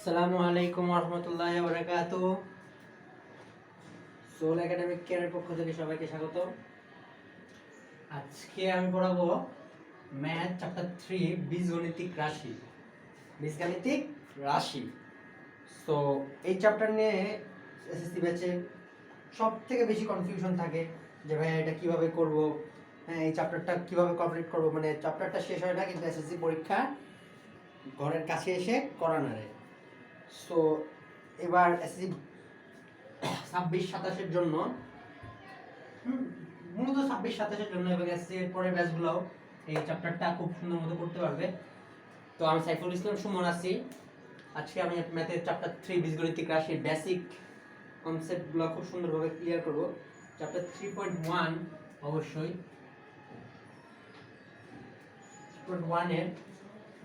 আসসালামু আলাইকুম রহমতুল্লাহ বারাকাতু। সোল একাডেমিক কেয়ারের পক্ষ থেকে সবাইকে স্বাগত। আজকে আমি পড়াবো ম্যাথ চ্যাপ্টার 3 বীজগণিতিক রাশি। বীজগণিতিক রাশি তো এই চ্যাপ্টার নিয়ে এসএসসি ব্যাচে সব থেকে বেশি কনফিউশন থাকে যে ভাই এটা কিভাবে করব, হ্যাঁ এই চ্যাপ্টারটা কিভাবে কমপ্লিট করব। মানে চ্যাপ্টারটা শেষ হয় না, কিন্তু এসএসসি পরীক্ষা ঘরের কাছে এসে করানো রে। সো এবার এসএসসি 26-27-এর জন্য মূলত 26-27-এর জন্য এবং এসএসসি এর পরের ব্যাচগুলো এই চ্যাপ্টারটা খুব সুন্দর মতো করতে পারবে। তো আমি সাইফুল ইসলাম সুমন আছি। আজকে আমি ম্যাথের চ্যাপ্টার 3 বীজগণিতিক রাশির বেসিক কনসেপ্টগুলো খুব সুন্দরভাবে ক্লিয়ার করব। চ্যাপ্টার 3.1 অবশ্যই 3.1 এর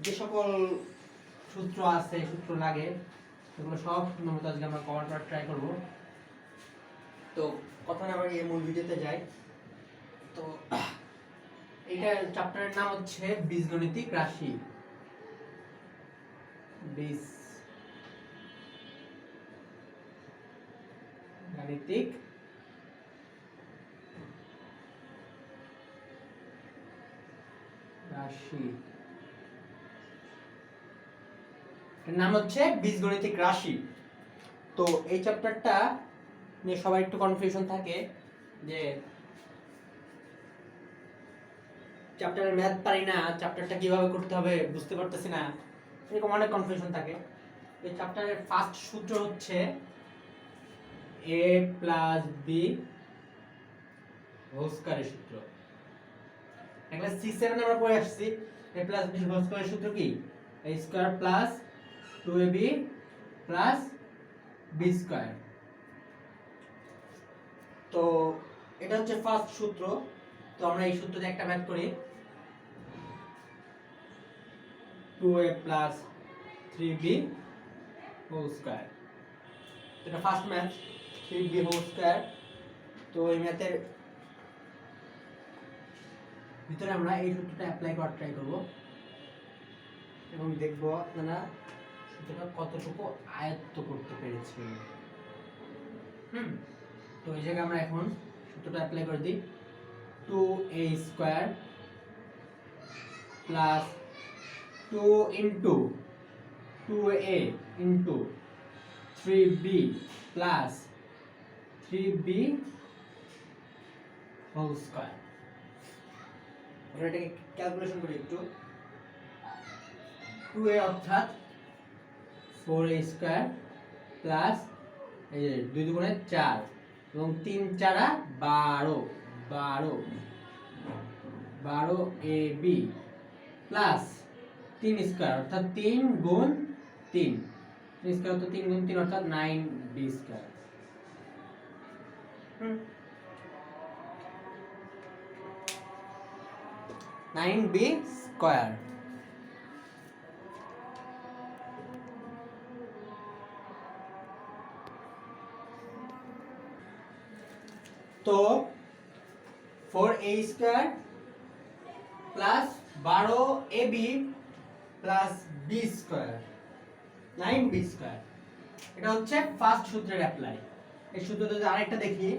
যে সকল সূত্র আছে, সূত্র লাগে, সেগুলো সব সুন্দর মতো আজকে আমরা কভার করার ট্রাই করব। তো কথা না বাড়িয়ে মূল ভিডিওতে যাই। তো এইটার চ্যাপ্টারের নাম হচ্ছে বীজগণিতিক রাশি। বীজগণিতিক রাশি এর নাম হচ্ছে বীজগণিতিক রাশি। তো এই চ্যাপ্টারটা নিয়ে সবাই একটু কনফিউশন থাকে যে চ্যাপ্টারের ম্যাথ পারি না, চ্যাপ্টারটা কিভাবে করতে হবে বুঝতে পারতেছি না, এরকম অনেক কনফিউশন থাকে। এই চ্যাপ্টারের ফার্স্ট সূত্র হচ্ছে a প্লাস বি হোল স্কয়ারের সূত্র। ক্লাস 6-7 আমরা পড়ে আসছি a প্লাস বি হোল স্কয়ারের সূত্র কি? a square plus 2ab plus B square. তো এটা হচ্ছে ফার্স্ট সূত্র। তো আমরা এই সূত্র দিয়ে একটা ম্যাথ করি, 2a plus 3b whole square. এটা first math 3b whole square. তো এই ম্যাথের ভিতরে আমরা এই সূত্রটা অ্যাপ্লাই করার ট্রাই করব এবং দেখব আপনারা সূত্রটা কতটুকু আয়ত্ত করতে পেরেছেন। তো এই জায়গায় আমরা এখন সূত্রটা অ্যাপ্লাই করে দিই। 2a square plus 2 into 2a into 3b plus 3b whole square. আমরা এটাকে ক্যালকুলেশন করি একটু। 2a অর্থাৎ 4a স্কয়ার প্লাস এই যে 2 দুগুণে 4 এবং 3 4 12 12ab প্লাস 3 স্কয়ার অর্থাৎ 3 গুণ 3 3 স্কয়ার তো 3 গুণ 3 অর্থাৎ 9b স্কয়ার। 9b square. তো 4a square plus 12ab plus b square 9b square. এটা হচ্ছে ফার্স্ট সূত্রের অ্যাপ্লাই। এই সূত্রটা যদি আরেকটা দেখি,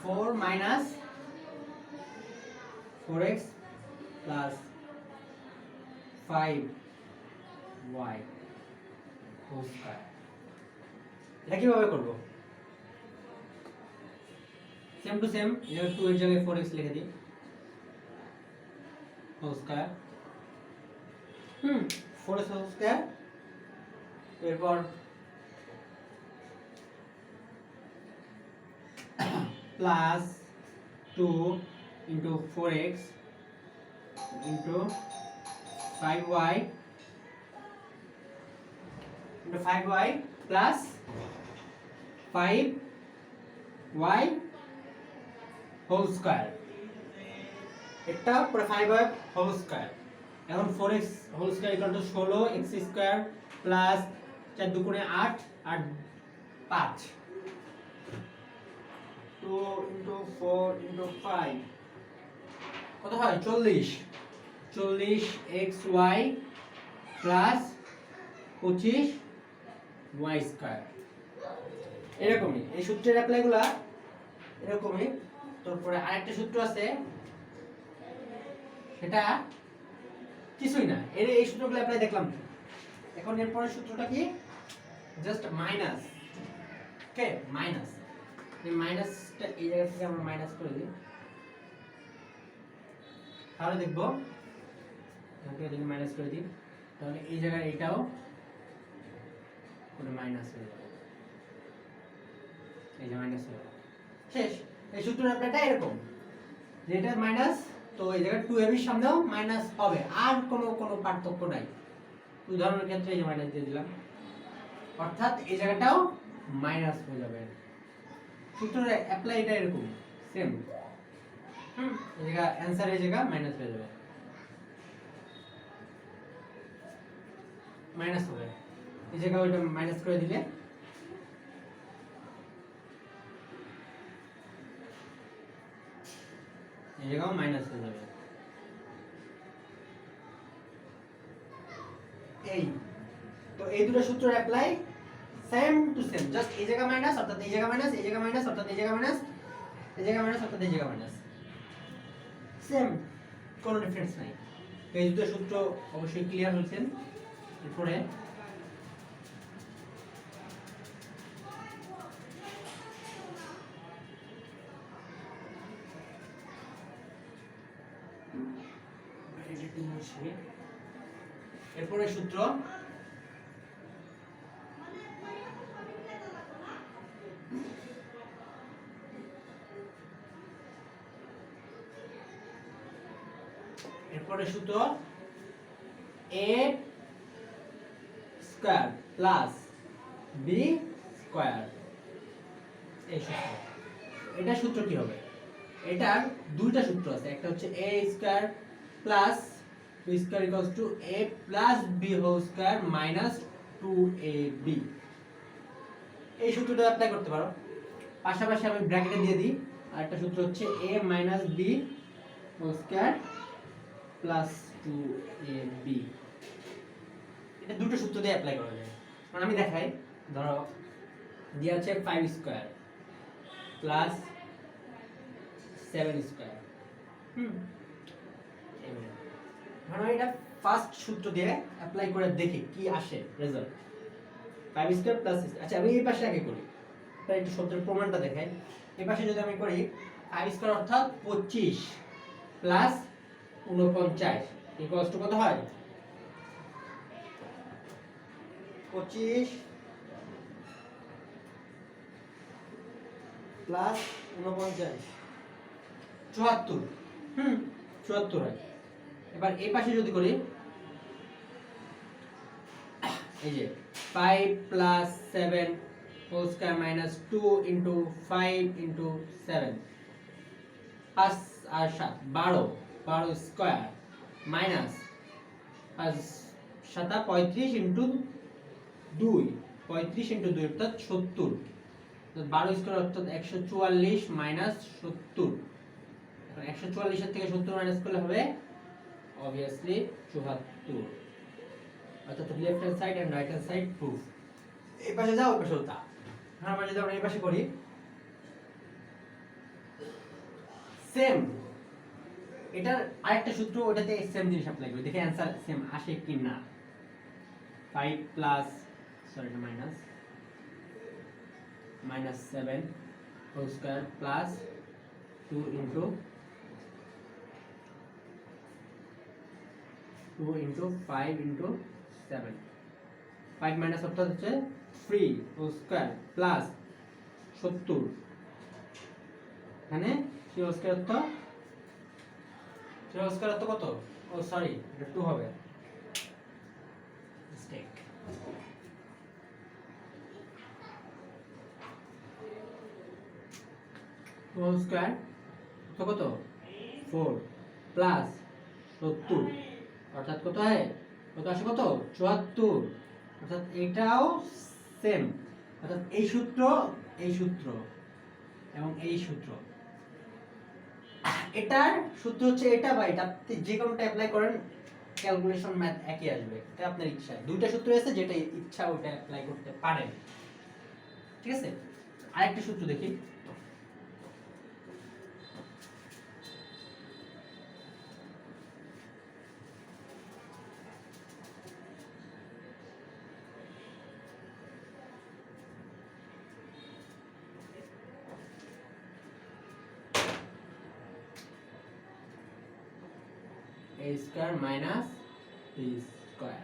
four minus 4x plus 5y whole square. এটা কিভাবে করব? সেম টু সেম, এর 2 এর জায়গায় 4x লিখে দিই whole square. 4x whole square. এরপর plus 2 into 4x into 5y into 5y plus 5y whole square. এটা পুরো 5y হোল স্কয়ার। এখন 4x whole square equal to 16x square plus 4 দুগুণে 8 আর 5 2 × 4 × 5 কত হয় 40 40xy প্লাস 25y স্কয়ার। এরকমই এই সূত্রের অ্যাপ্লাইগুলা এরকমই। তারপরে আরেকটা সূত্র আছে, সেটা কিছুই না, এই সূত্রগুলো অ্যাপ্লাই দেখলাম। এখন এর পরের সূত্রটা কি, জাস্ট মাইনাস। ওকে, মাইনাস। এই মাইনাসটা এই জায়গা থেকে আমরা মাইনাস করে দিই, তাহলে দেখব এখানে মাইনাস করে দিই, তাহলে এই জায়গায় এটাও কোনো মাইনাস হয়ে যাবে, এই যে মাইনাস হয়ে যাবে, শেষ। এই সূত্রের অ্যাপ্লাইটা এরকম, যেটা মাইনাস তো এই জায়গায় 2ab এর সামনেও মাইনাস হবে, আর কোনো পার্থক্য নাই। উদাহরণের ক্ষেত্রে এই যে মাইনাস দিয়ে দিলাম, অর্থাৎ এই জায়গাটাও মাইনাস হয়ে যাবে। সূত্রের অ্যাপ্লাই এটা এরকম সেম। এই জায়গা অ্যানসার এই জায়গা মাইনাস হয়ে যাবে, মাইনাস হবে। এই জায়গা ওইটা মাইনাস করে দিলে এই জায়গাও মাইনাস হয়ে যাবে। এই তো এই দুটো সূত্র apply same to same, just এই জায়গা মাইনাস অর্থাৎ এই জায়গা মাইনাস, এই জায়গা মাইনাস অর্থাৎ এই জায়গা মাইনাস, এই জায়গা মাইনাস অর্থাৎ এই জায়গা মাইনাস, সেম, কোনো ডিফারেন্স নাই। তো এই দুটো সূত্র অবশ্যই ক্লিয়ার হয়েছেন। এরপরে এরপরে সূত্র a square plus b square. এই সূত্র, এটা সূত্র কি হবে, এটার দুইটা সূত্র আছে, একটা হচ্ছে a square plus b square equals to a plus b whole square minus 2ab। এই সূত্রটা অ্যাপ্লাই করতে পারো, পাশাপাশি আমি ব্র্যাকেটে দিয়ে দিই আরেকটা সূত্র হচ্ছে a minus b whole square plus 2ab। এটা দুটো সূত্র দিয়ে অ্যাপ্লাই করা যায়। মানে আমি দেখাই, ধরো দিয়ে আছে 5 স্কয়ার প্লাস 7 স্কয়ার। ধরো এটা ফার্স্ট সূত্র দিয়ে অ্যাপ্লাই করে দেখি কি আসে রেজাল্ট। 5 স্কয়ার প্লাস, আচ্ছা আমি এই পাশে আগে করি, তাই একটু সূত্রের প্রমাণটা দেখাই। এই পাশে যদি আমি করি 5 স্কয়ার অর্থাৎ 25 প্লাস 49 ইকুয়ালস টু কত হয় 25 প্লাস 49 74। 74 হয়। এবার এই পাশে যদি করি, এই যে 5 plus 7 whole square minus 2 into 5 into 7, 5 আর 7 12 স্কয়ার মাইনাস 5 7 35 ইনটু 2, 35 ইনটু 2 অর্থাৎ 70, 12 স্কয়ার অর্থাৎ 144 মাইনাস 70। এখন 144 এর থেকে 70 মাইনাস করলে হবে obviously 74, অর্থাৎ left hand side and right hand side proof. এই পাশে যাও, ওই পাশে তা। হ্যাঁ, আমরা যদি আমরা এই পাশে করি সেম, এটার আরেকটা সূত্র, ওটাতে সেম জিনিস অ্যাপ্লাই করি, দেখি অ্যানসার সেম আসে কি না। 5 প্লাস সরি না minus 7 whole square plus 2 into 5 into 7, 5 minus অর্থাৎ হচ্ছে 3 হোল স্কয়ার প্লাস 70, এখানে 3 হোল স্কয়ার তো কত, ও সরি এটা 2 হবে, মিস্টেক। হোল স্কয়ার তো কত 4 প্লাস 70 অর্থাৎ কত হয়, কত আসে কত 74, অর্থাৎ এটাও সেম, অর্থাৎ এই সূত্র এবং এই সূত্র, এটার সূত্র হচ্ছে এটা বা এটা, যে কোনোটা অ্যাপ্লাই করেন ক্যালকুলেশন ম্যাথ একই আসবে, এটা আপনার ইচ্ছা। দুইটা সূত্র আছে, যেটা ইচ্ছা ওটা অ্যাপ্লাই করতে পারেন, ঠিক আছে। আরেকটা সূত্র দেখি, a square minus b square,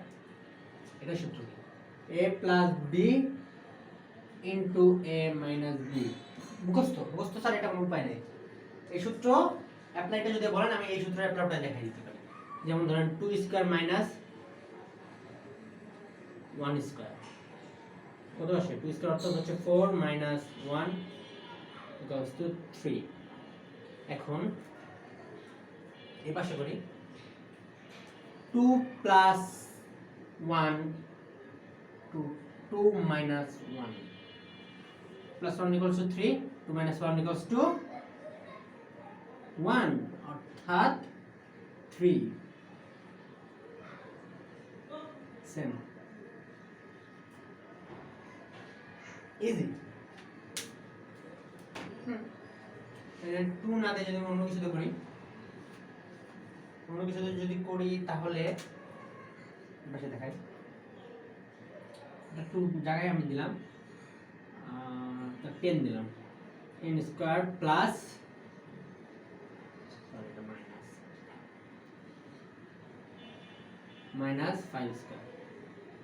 এটা সূত্র কি? a plus b into a minus b। মুখস্থ স্যার, এটা কোনো উপায় নেই। এই সূত্র অ্যাপ্লাইটা যদি বলেন, আমি এই সূত্রের অ্যাপ্লাইটা দেখাই দিতে পারি। যেমন ধরেন 2 স্কয়ার মাইনাস 1 স্কয়ার কত আসে? 2 স্কয়ার অর্থাৎ হচ্ছে 4 মাইনাস 1 ইকুয়ালস টু 3। এখন এই পাশে করি, 2 plus 1 2 minus 1 plus 1 equals to 3, 2 minus 1 equals to 1 অর্থাৎ 3। Same, easy. 2 না দিয়ে যদি অন্য কিছু করি, তাহলে পাশে দেখাই, এটা 2 জায়গায় আমি দিলাম 10 দিলাম, 10 স্কয়ার প্লাস মাইনাস 5 স্কয়ার,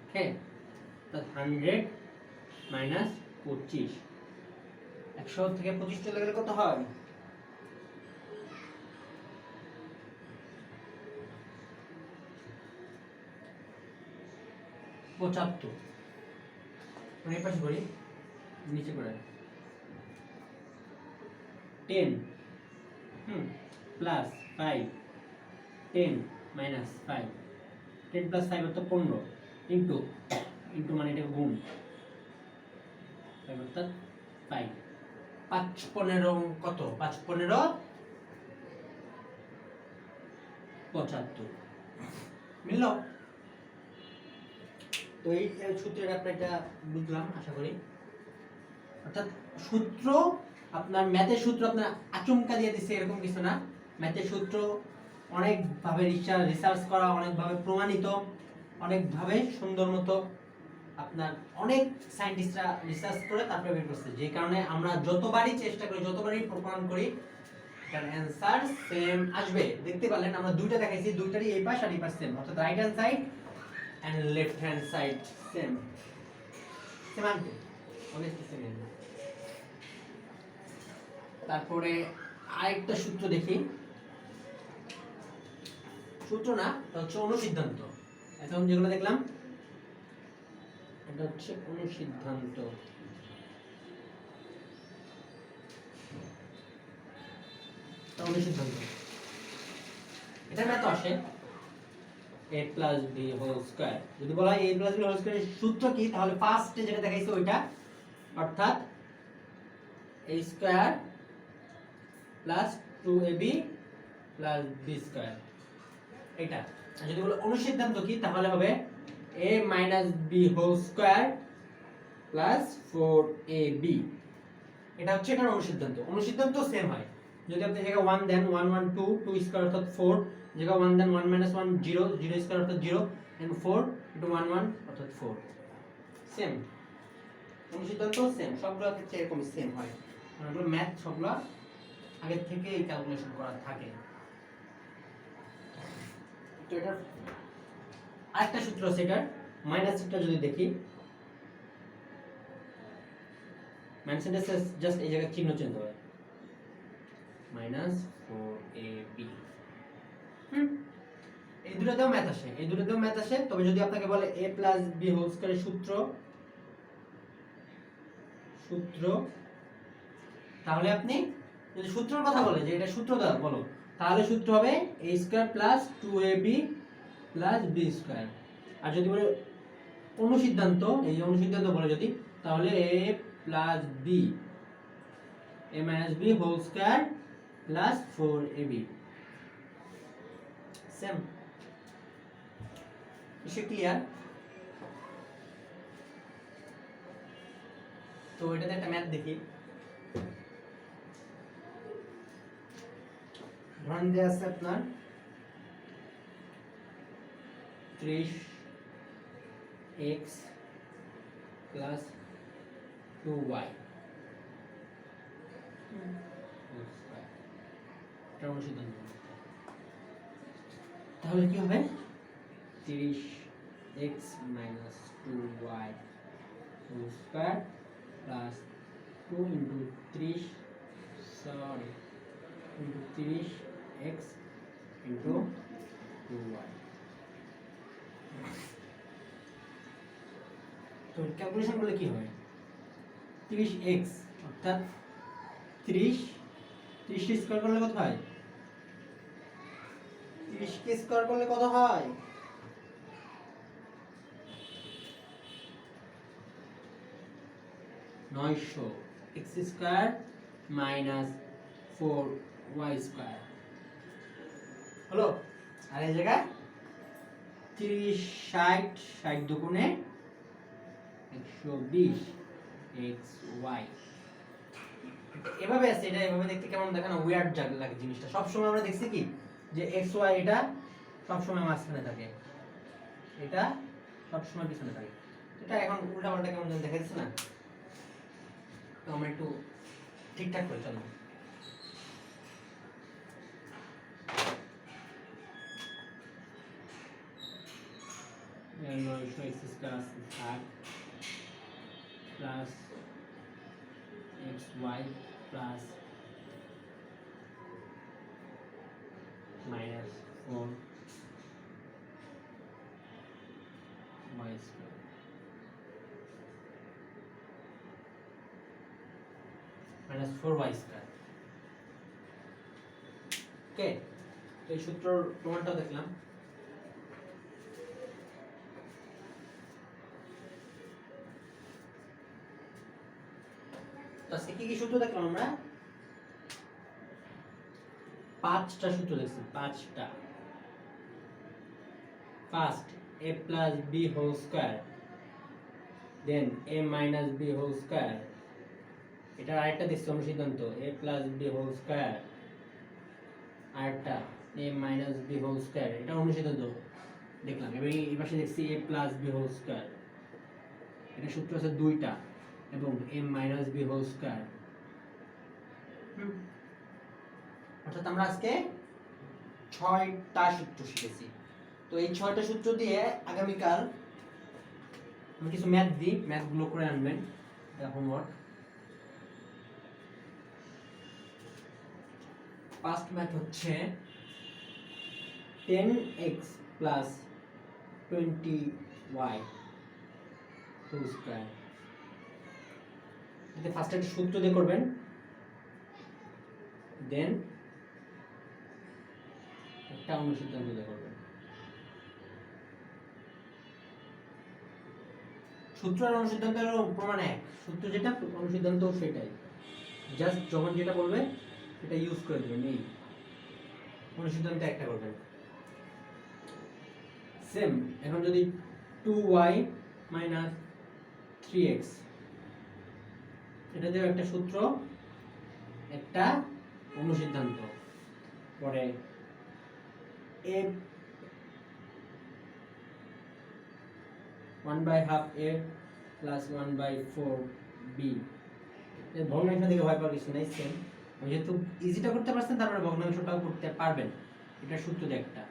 ওকে। তো 100 মাইনাস 25, 100 থেকে 25 চলে গেলে কত হয়? 75। এই পাশে করি, নিচে করে 10 প্লাস 5, 10 মাইনাস 5, 10 প্লাস 5 অর্থাৎ 15 ইন্টু মানে এটা গুণ, 5 অর্থাৎ 5, 5 15 কত? 5 15 75, মিলল? তো এই সূত্রের আপনারা বুঝলাম আশা করি। অর্থাৎ সূত্র, আপনার ম্যাথের সূত্র আপনার আচমকা দিয়ে দিচ্ছে এরকম কিছু না। ম্যাথের সূত্র অনেকভাবে রিসার্চ করা, অনেকভাবে প্রমাণিত, অনেকভাবে সুন্দর মতো আপনার অনেক সায়েন্টিস্টরা রিসার্চ করে তারপরে বের করছে, যে কারণে আমরা যতবারই চেষ্টা করি, যতবারই প্রমাণ করি, তার অ্যানসার সেম আসবে। দেখতে পারলেন আমরা দুইটা দেখাইছি, দুইটারই এই পাশ আর এই পাশ সেম, অর্থাৎ right hand side and left hand side same আনবে, অনেকটা সেম। তারপরে আরেকটা সূত্র দেখি, সূত্র না, এটা হচ্ছে অনুসিদ্ধান্ত। এখন যেগুলো দেখলাম এটা হচ্ছে অনুসিদ্ধান্ত। এটা ম্যাথ আসে a plus b whole square. যদি বলা হয় a plus b হোল স্কয়ারের সূত্র কি, তাহলে ফার্স্টে যেটা দেখাইছে ওইটা, অর্থাৎ a square plus 2ab plus b square, এটা। আর যদি বলো অনুসিদ্ধান্ত কি, তাহলে হবে a minus b whole square plus 4ab। এটা হচ্ছে এটার অনুসিদ্ধান্ত। অনুসিদ্ধান্ত সেম হয়, যদি আপনি জায়গা 1 দেন 1 1 2 2 স্কয়ার অর্থাৎ 4, জায়গা 1 দেন 1 1 0 0 স্কয়ার অর্থাৎ 0 এন্ড 4 1 1 অর্থাৎ 4, সেম। অনুসিদ্ধান্ত সেম, সবগুলো ক্ষেত্রে এরকম সেম হয়, এগুলো ম্যাথ সবগুলো আগে থেকে এই ক্যালকুলেশন করা থাকে। তো এটা আরেকটা সূত্র আছে, এটার মাইনাসটা যদি দেখি, মাইনাসটা জাস্ট এই জায়গায় চিহ্ন চেঞ্জ হবে, মাইনাস 4ab। এই দুটোতেও ম্যাথ আসে, তবে যদি আপনাকে বলে a প্লাস b হোল স্কয়ারের সূত্র, তাহলে আপনি যদি সূত্রের কথা বলে যে এটা সূত্র দাও বলো, তাহলে সূত্র হবে a square plus 2ab plus b square. আর যদি বলে অনুসিদ্ধান্ত, এই অনুসিদ্ধান্ত বলে যদি, তাহলে a plus B, a minus B whole square plus 4ab same. Issue clear? তো এটাতে একটা ম্যাথ দেখি। ধরেন দেয়া আছে আপনার 30x প্লাস 2y, এটা অনুসিদ্ধান্ত। তাহলে কি হবে? 30x minus 2y whole square plus 2 into 30 into 30x into 2y। তো ক্যালকুলেশন করলে কি হবে? 30x অর্থাৎ 30 কে স্কয়ার করলে কত হয়? 30 কে স্কয়ার করলে কত হয়? 900 x square minus 4y square হলো। আর এই জায়গায় 30 60 60 দুগুণে 120 xy। এভাবে আছে, এটা এভাবে দেখতে কেমন দেখেন, উইয়ার্ড লাগে জিনিসটা। সব সময় আমরা দেখছি কি যে xy এটা সব সময় মাঝখানে থাকে, এটা সব সময় পিছনে থাকে। এটা এখন উল্টা পাল্টা কেমন দেখা যাচ্ছে না? তো আমরা একটু ঠিকঠাক করে চলো। x স্কয়ার আর plus xy plus minus 4y square minus 4y square। Okay, এই সূত্রর প্রমাণটা দেখলাম। তো আজকে কি কি সূত্র দেখলাম আমরা? 5টা সূত্র দেখছি, 5টা। First a plus b whole square, then a minus b whole square, এটা আরেকটা দেখছি অনুসিদ্ধান্ত a plus b whole square, আরেকটা a minus b whole square, এটা অনুসিদ্ধান্ত দেখলাম। এবং এই পাশে দেখছি a plus b whole square, এটা সূত্র আছে 2টা, এবং a minus b whole square। অর্থাৎ আমরা আজকে 6টা সূত্র শিখেছি। তো এই 6টা সূত্র দিয়ে আগামীকাল আমি কিছু ম্যাথ দিই, ম্যাথগুলো করে আনবেন, এটা হোমওয়ার্ক। ফার্স্ট ম্যাথ হচ্ছে 10x plus 20y whole square. এটা ফার্স্ট একটা সূত্র দিয়ে করবেন, দেন একটা অনুসিদ্ধান্ত দিয়ে করবেন। সূত্র আর অনুসিদ্ধান্তের প্রমাণ এক, সূত্র যেটা অনুসিদ্ধান্ত সেটাই, জাস্ট যখন যেটা বলবে সেটা ইউজ করে দেবেন। এই অনুসিদ্ধান্ত একটা করবেন সেম। এখন যদি 2y minus 3x, এটা দিয়ে একটা সূত্র, একটা অনুসিদ্ধান্ত। পরে a 1/2 a plus 1/4 b, এর ভগ্নাংশ থেকে ভয় পাওয়ার কিছু নাই, সেম। যেহেতু ইজিটা করতে পারছেন, তারপরে ভগ্নাংশটাও করতে পারবেন। এটা সূত্র দিয়ে একটা,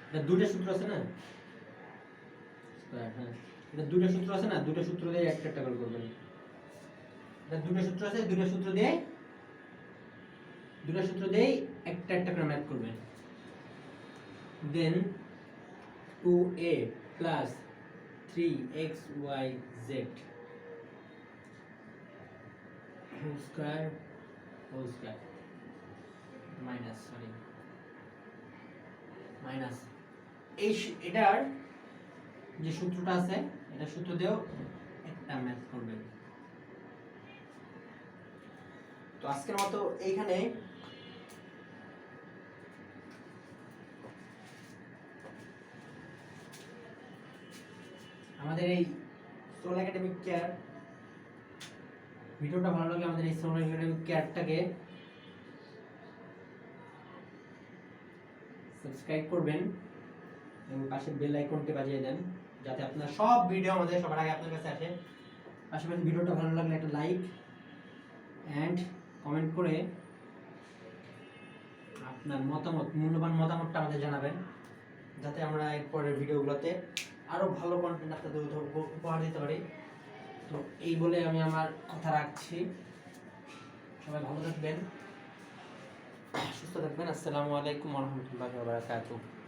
এটা দুটো সূত্র আছে না, হ্যাঁ এটা দুটো সূত্র আছে না, দুটো সূত্র দিয়ে একটা একটা করে করবেন। এটা দুটো সূত্র আছে, দুটো সূত্র দিয়ে একটা একটা করে ম্যাথ করবেন। দেন 2a plus 3xyz whole square minus এটার যে সূত্রটা আছে এটা সূত্র দিয়েও একটা ম্যাথ করবেন। তো আজকের মতো এইখানে আমাদের এই সোল একাডেমিক কেয়ার ভিডিওটা ভালো লাগলে আমাদের এই সোল একাডেমিক কেয়ারটাকে সাবস্ক্রাইব করবেন এবং পাশে বেল আইকনটি বাজিয়ে দেন যাতে আপনার সব ভিডিও আমাদের সবার আগে আপনার কাছে আসে। পাশাপাশি ভিডিওটা ভালো লাগলে একটা লাইক অ্যান্ড কমেন্ট করে আপনার মতামত, মূল্যবান মতামতটা আমাদের জানাবেন যাতে আমরা এরপরের ভিডিওগুলোতে আরও ভালো কন্টেন্ট আপনাদের উপহার দিতে পারি। তো এই বলে আমি আমার কথা রাখছি। সবাই ভালো থাকবেন, সুস্থ থাকবেন। আসসালামু আলাইকুম ওয়া রাহমাতুল্লাহি ওয়া বারাকাতুহু।